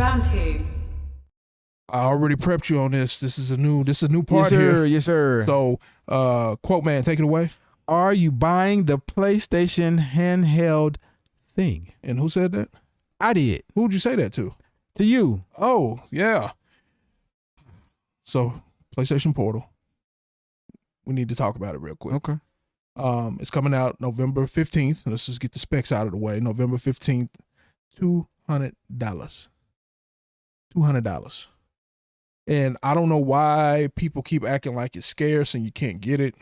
Round two. I already prepped you on this. This is a new part Yes, sir. here. Yes, sir. So, quote man, take it away. Are you buying the PlayStation handheld thing? And who said that? I did. Who'd you say that to? To you. Oh, yeah. So, PlayStation Portal. We need to talk about it real quick. Okay. It's coming out November 15th. Let's just get the specs out of the way. November 15th, $200. $200. And I don't know why people keep acting like it's scarce and you can't get it.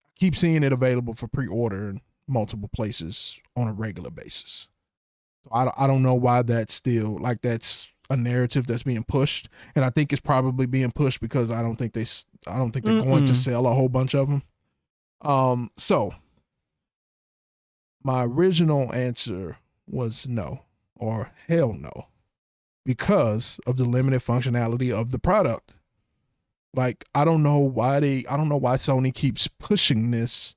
I keep seeing it available for pre-order in multiple places on a regular basis. So I don't know why that's still, like, that's a narrative that's being pushed. And I think it's probably being pushed because I don't think they're going to sell a whole bunch of them. So my original answer was no, or hell no, because of the limited functionality of the product. Like, I don't know why Sony keeps pushing this.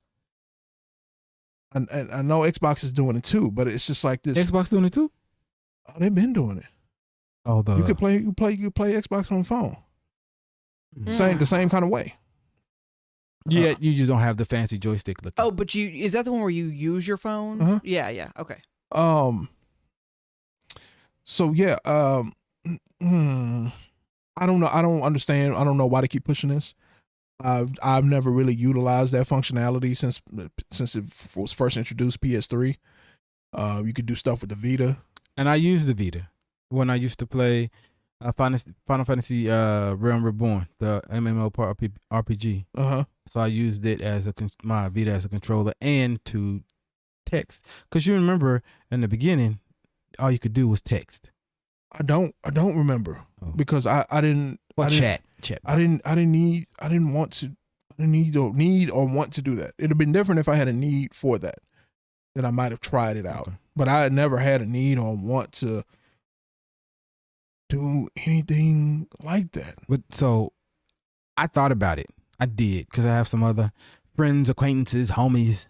And I know Xbox is doing it too, but it's just like this. Xbox doing it too? Oh, they've been doing it. Oh, You could play Xbox on the phone. The same kind of way. Yeah, you just don't have the fancy joystick looking. Oh, but is that the one where you use your phone? Uh-huh. Yeah, okay. So yeah, I don't know. I don't understand. I don't know why they keep pushing this. I've never really utilized that functionality since it was first introduced, PS3. You could do stuff with the Vita. And I used the Vita when I used to play Final Fantasy Realm Reborn, the MMO RPG. So I used it as my Vita as a controller and to text. Because you remember in the beginning, all you could do was text. I don't remember because I didn't. Chat. I didn't need or want to do that. It'd have been different if I had a need for that. Then I might have tried it out. Okay. But I had never had a need or want to do anything like that. But so I thought about it. I did because I have some other friends, acquaintances, homies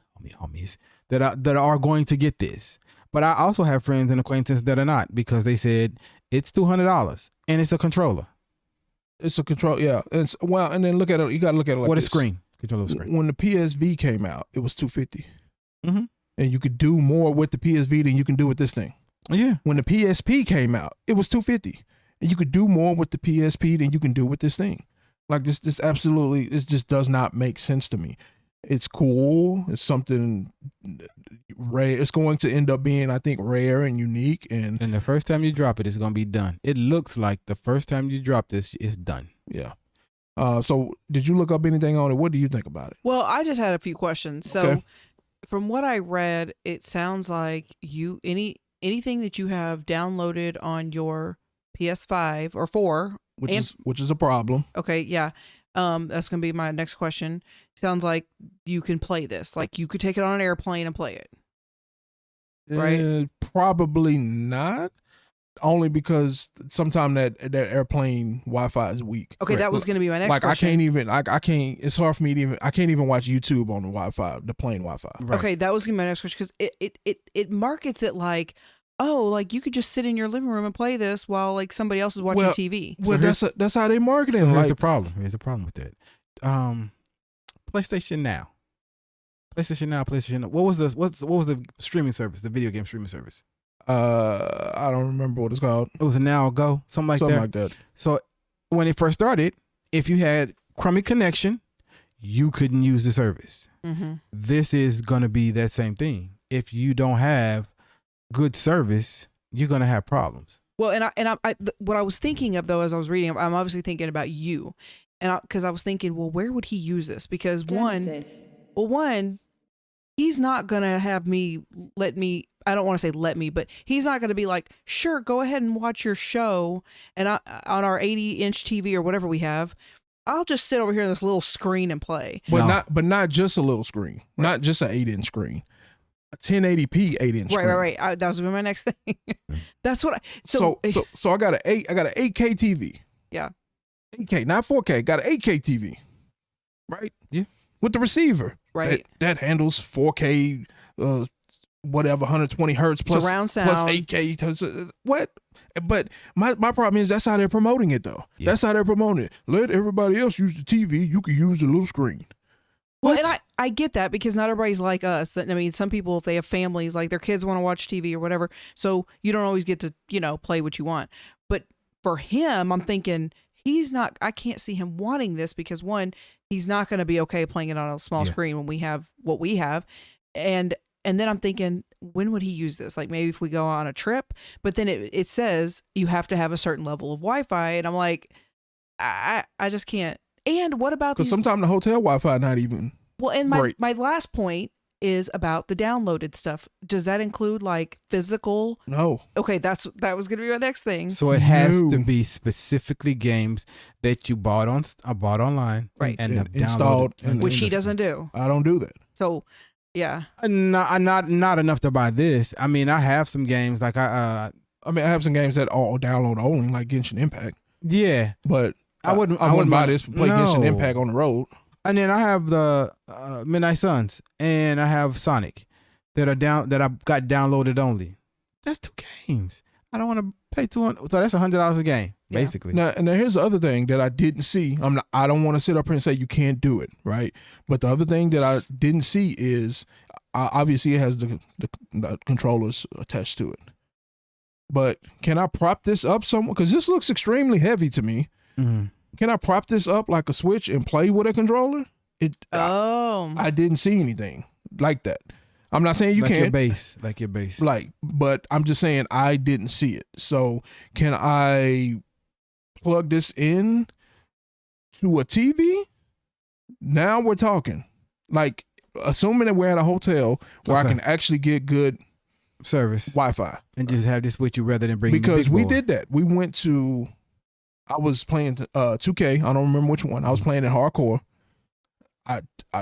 that are going to get this. But I also have friends and acquaintances that are not because they said it's $200 and it's a controller. It's a control, yeah. And then look at it. You got to look at it like What a this. screen. Controller screen. When the PSV came out, it was $250, Mm-hmm. and you could do more with the PSV than you can do with this thing. Yeah. When the PSP came out, it was $250, and you could do more with the PSP than you can do with this thing. Like this just does not make sense to me. It's cool. It's something rare. It's going to end up being, I think, rare and unique. And the first time you drop it, it's going to be done. It looks like the first time you drop this, it's done. Yeah. So did you look up anything on it? What do you think about it? Well, I just had a few questions. So Okay. from what I read, it sounds like anything that you have downloaded on your PS5 or 4, Which is a problem. okay, yeah. That's going to be my next question. Sounds like you can play this. Like you could take it on an airplane and play it. Right? Probably not. Only because sometimes that airplane Wi-Fi is weak. Okay, that was going to be my next Like question. I can't. It's hard for me to I can't even watch YouTube on the Wi-Fi, the plane Wi-Fi. Right. Okay, that was going to be my next question because it markets it like, oh, like you could just sit in your living room and play this while like somebody else is watching TV. Well, that's how they market it. So here's Like, the problem. Here's the problem with that. PlayStation Now. What was the streaming service? The video game streaming service. I don't remember what it's called. It was a Now Go, something like that. So when it first started, if you had crummy connection, you couldn't use the service. Mm-hmm. This is gonna be that same thing. If you don't have good service, you're gonna have problems. Well, what I was thinking of though as I was reading, I'm obviously thinking about you, and because I was thinking, well, where would he use this? Because one, he's not gonna have me let me. I don't want to say let me, but he's not going to be like, sure, go ahead and watch your show, and on our 80-inch TV or whatever we have, I'll just sit over here on this little screen and play. But not just a little screen, not just an 8-inch screen, a 1080p 8-inch screen. Right. That was my next thing. That's what. So I got an 8K TV. Yeah. 8K, not 4K. Got an 8K TV. Right. Yeah. With the receiver. Right. That handles 4K. whatever 120 hertz plus surround sound plus 8K. What? But my problem is that's how they're promoting it though. Yeah. That's how they're promoting it. Let everybody else use the TV. You can use the little screen. Well, What? and I get that because not everybody's like us. I mean, some people, if they have families, like their kids want to watch TV or whatever, so you don't always get to, play what you want. But for him, I'm thinking I can't see him wanting this because one, he's not going to be okay playing it on a small screen when we have what we have. And then I'm thinking, when would he use this? Like maybe if we go on a trip, but then it says you have to have a certain level of Wi-Fi. And I'm like, I just can't. And what about Because sometimes the hotel Wi-Fi not even. Well, and great. my last point is about the downloaded stuff. Does that include like physical? No. Okay, that was going to be my next thing. So it has to be specifically games that you bought online, right? And have installed, which he doesn't do. I don't do that. So, yeah, not enough to buy this. I mean, I have some games like I have some games that are download only, like Genshin Impact. Yeah, but I wouldn't buy this to play Genshin Impact on the road. And then I have the Midnight Suns and I have Sonic that I've got downloaded only. That's 2 games. I don't want to pay $200. So that's $100 a game, basically. Now here's the other thing that I didn't see. I don't want to sit up here and say you can't do it, right? But the other thing that I didn't see is obviously it has the controllers attached to it. But can I prop this up somewhere? Because this looks extremely heavy to me. Mm-hmm. Can I prop this up like a Switch and play with a controller? I didn't see anything like that. I'm not saying you can't. Like your base. But I'm just saying I didn't see it. So can I plug this in to a TV? Now we're talking. Like, assuming that we're at a hotel where I can actually get good service Wi-Fi. And just have this with you rather than bring because we did that. We went to... I was playing 2K. I don't remember which one. I was playing it hardcore.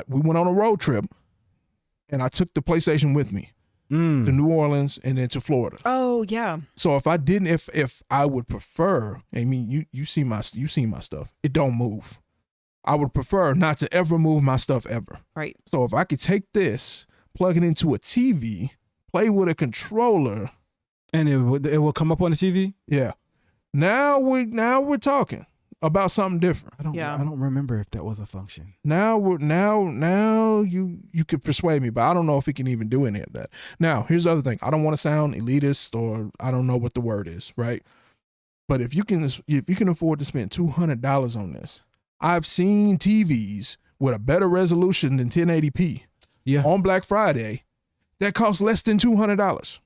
We went on a road trip, and I took the PlayStation with me to New Orleans and then to Florida. Oh yeah. So if I didn't, if I would prefer, I mean, you see my stuff. It don't move. I would prefer not to ever move my stuff ever. Right. So if I could take this, plug it into a TV, play with a controller, and it will come up on the TV. Yeah. Now we're talking about something different. I don't remember if that was a function. Now you could persuade me, but I don't know if he can even do any of that. Now, here's the other thing. I don't want to sound elitist or I don't know what the word is, right? But if you can afford to spend $200 on this, I've seen TVs with a better resolution than 1080p on Black Friday that cost less than $200.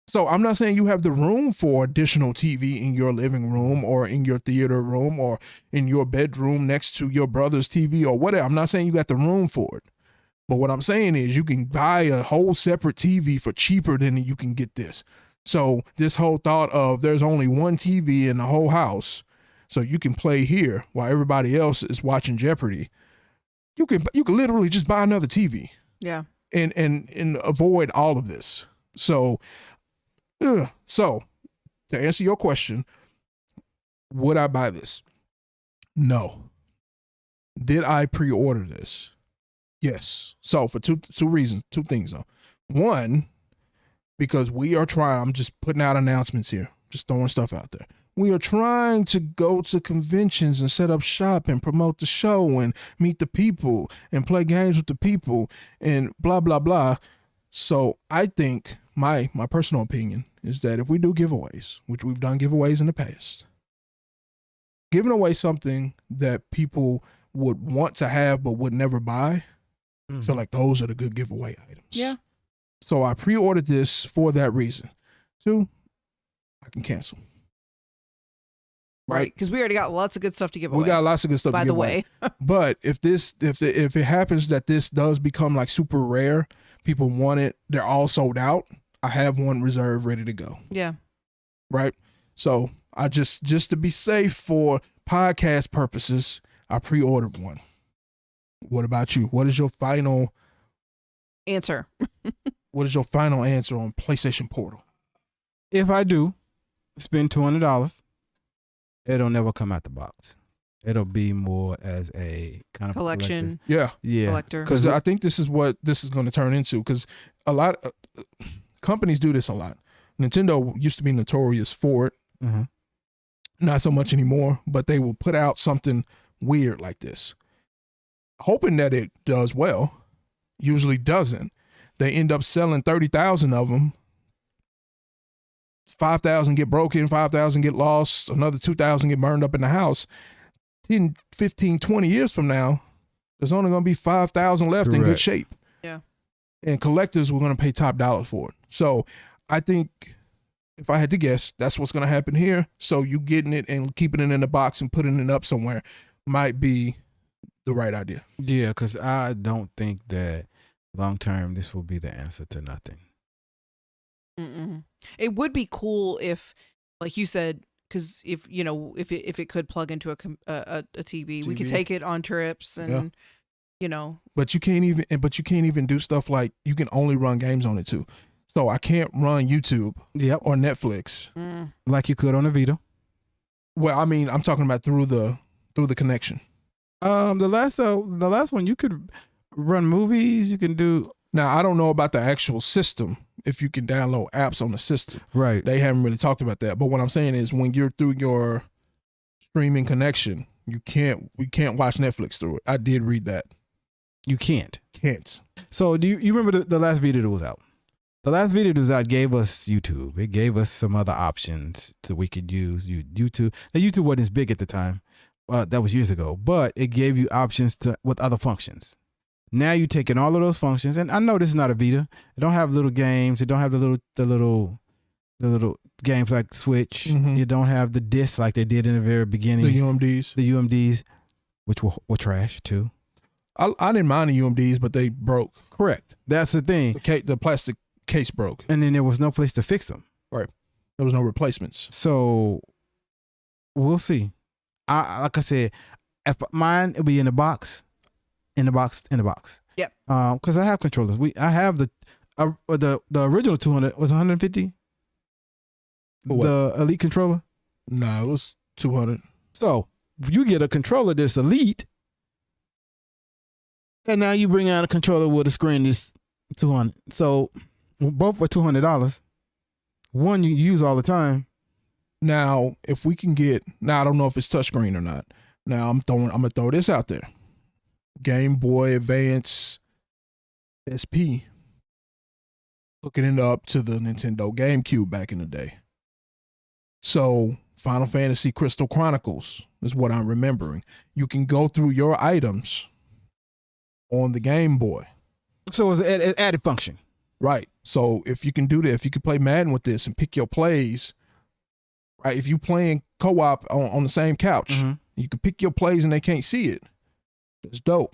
So I'm not saying you have the room for additional TV in your living room or in your theater room or in your bedroom next to your brother's TV or whatever. I'm not saying you got the room for it. But what I'm saying is you can buy a whole separate TV for cheaper than you can get this. So this whole thought of there's only one TV in the whole house, so you can play here while everybody else is watching Jeopardy. You can literally just buy another TV. Yeah. And avoid all of this. So to answer your question, would I buy this? No. Did I pre-order this? Yes. So for two reasons, 2 things though. One, because we are trying, I'm just putting out announcements here, just throwing stuff out there. We are trying to go to conventions and set up shop and promote the show and meet the people and play games with the people and blah, blah, blah. So I think my personal opinion is that if we do giveaways, which we've done giveaways in the past, giving away something that people would want to have but would never buy, I feel like those are the good giveaway items. Yeah. So I pre-ordered this for that reason. 2, I can cancel. Right, because we already got lots of good stuff to give away. We got lots of good stuff to give away. But if it happens that this does become like super rare, people want it, they're all sold out, I have one reserved ready to go. Yeah. Right? So I just to be safe for podcast purposes, I pre-ordered one. What about you? What is your final answer? What is your final answer on PlayStation Portal? If I do spend $200, it'll never come out the box. It'll be more as a kind of collection. Yeah. Collector. Because I think this is what this is going to turn into. Because a lot of companies do this a lot. Nintendo used to be notorious for it. Mm-hmm. Not so much anymore, but they will put out something weird like this, hoping that it does well. Usually doesn't. They end up selling 30,000 of them. 5,000 get broken, 5,000 get lost, another 2,000 get burned up in the house. 10, 15, 20 years from now, there's only going to be 5,000 left in good shape. Yeah. And collectors were going to pay top dollar for it. So I think if I had to guess, that's what's going to happen here. So you getting it and keeping it in the box and putting it up somewhere might be the right idea. Yeah, because I don't think that long term this will be the answer to nothing. Mm-mm. It would be cool if, like you said, because if it could plug into a TV, we could take it on trips and But you can't even do stuff like you can only run games on it too. So I can't run YouTube or Netflix like you could on a Vita. Well, I mean, I'm talking about through the connection. The last one you could run movies. You can do. Now I don't know about the actual system. If you can download apps on the system, right? They haven't really talked about that. But what I'm saying is, when you're through your streaming connection, we can't watch Netflix through it. I did read that. You can't. So do you remember the last video that was out? The last video that was out gave us YouTube. It gave us some other options that we could use. YouTube. Now, YouTube wasn't as big at the time. That was years ago. But it gave you options with other functions. Now you're taking all of those functions, and I know this is not a Vita. It don't have little games. It don't have the little games like Switch. Mm-hmm. You don't have the discs like they did in the very beginning. The UMDs, which were trash too. I didn't mind the UMDs, but they broke. Correct. That's the thing. The plastic case broke, and then there was no place to fix them. Right. There was no replacements. So we'll see. Like I said, if mine will be in the box. Yep. Because I have controllers. I have the original 200 was 150. The Elite controller. No, it was 200. So you get a controller that's Elite, and now you bring out a controller with a screen that's 200. So both for $200. One you use all the time. Now, if we can get, I don't know if it's touchscreen or not. Now I'm gonna throw this out there. Game Boy Advance SP, hooking it up to the Nintendo GameCube back in the day. So Final Fantasy Crystal Chronicles is what I'm remembering. You can go through your items on the Game Boy. So it's an added function. Right. So if you can do that, if you can play Madden with this and pick your plays, right? If you playing co-op on the same couch, you can pick your plays and they can't see it. That's dope.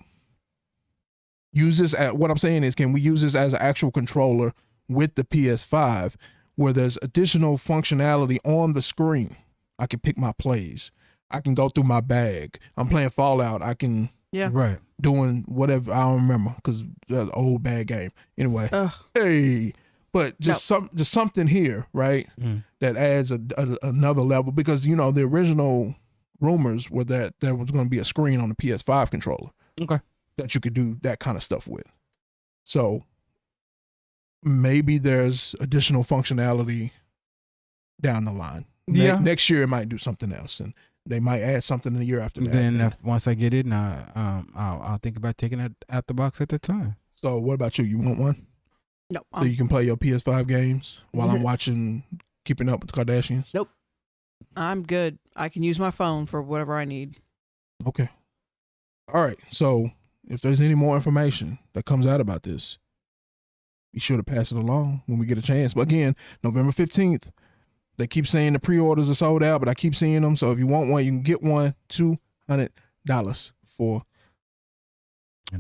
Use this what I'm saying is, can we use this as an actual controller with the PS5 where there's additional functionality on the screen? I can pick my plays. I can go through my bag. I'm playing Fallout. I can doing whatever. I don't remember because that's an old bad game. Anyway, but just something here, right? That adds another level, because the original rumors were that there was going to be a screen on the PS5 controller. Okay. That you could do that kind of stuff with. So maybe there's additional functionality down the line. Yeah. Next year it might do something else, and they might add something in the year after that. Then once I get it, I'll think about taking it out the box at the time. So what about you? You want one? No. So you can play your PS5 games while I'm watching Keeping Up with the Kardashians? Nope. I'm good. I can use my phone for whatever I need. Okay. All right. So if there's any more information that comes out about this, be sure to pass it along when we get a chance. But again, November 15th, they keep saying the pre-orders are sold out, but I keep seeing them. So if you want one, you can get one, $200 for a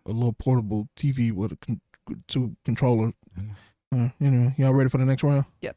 little portable TV with a controller. Y'all ready for the next round? Yep.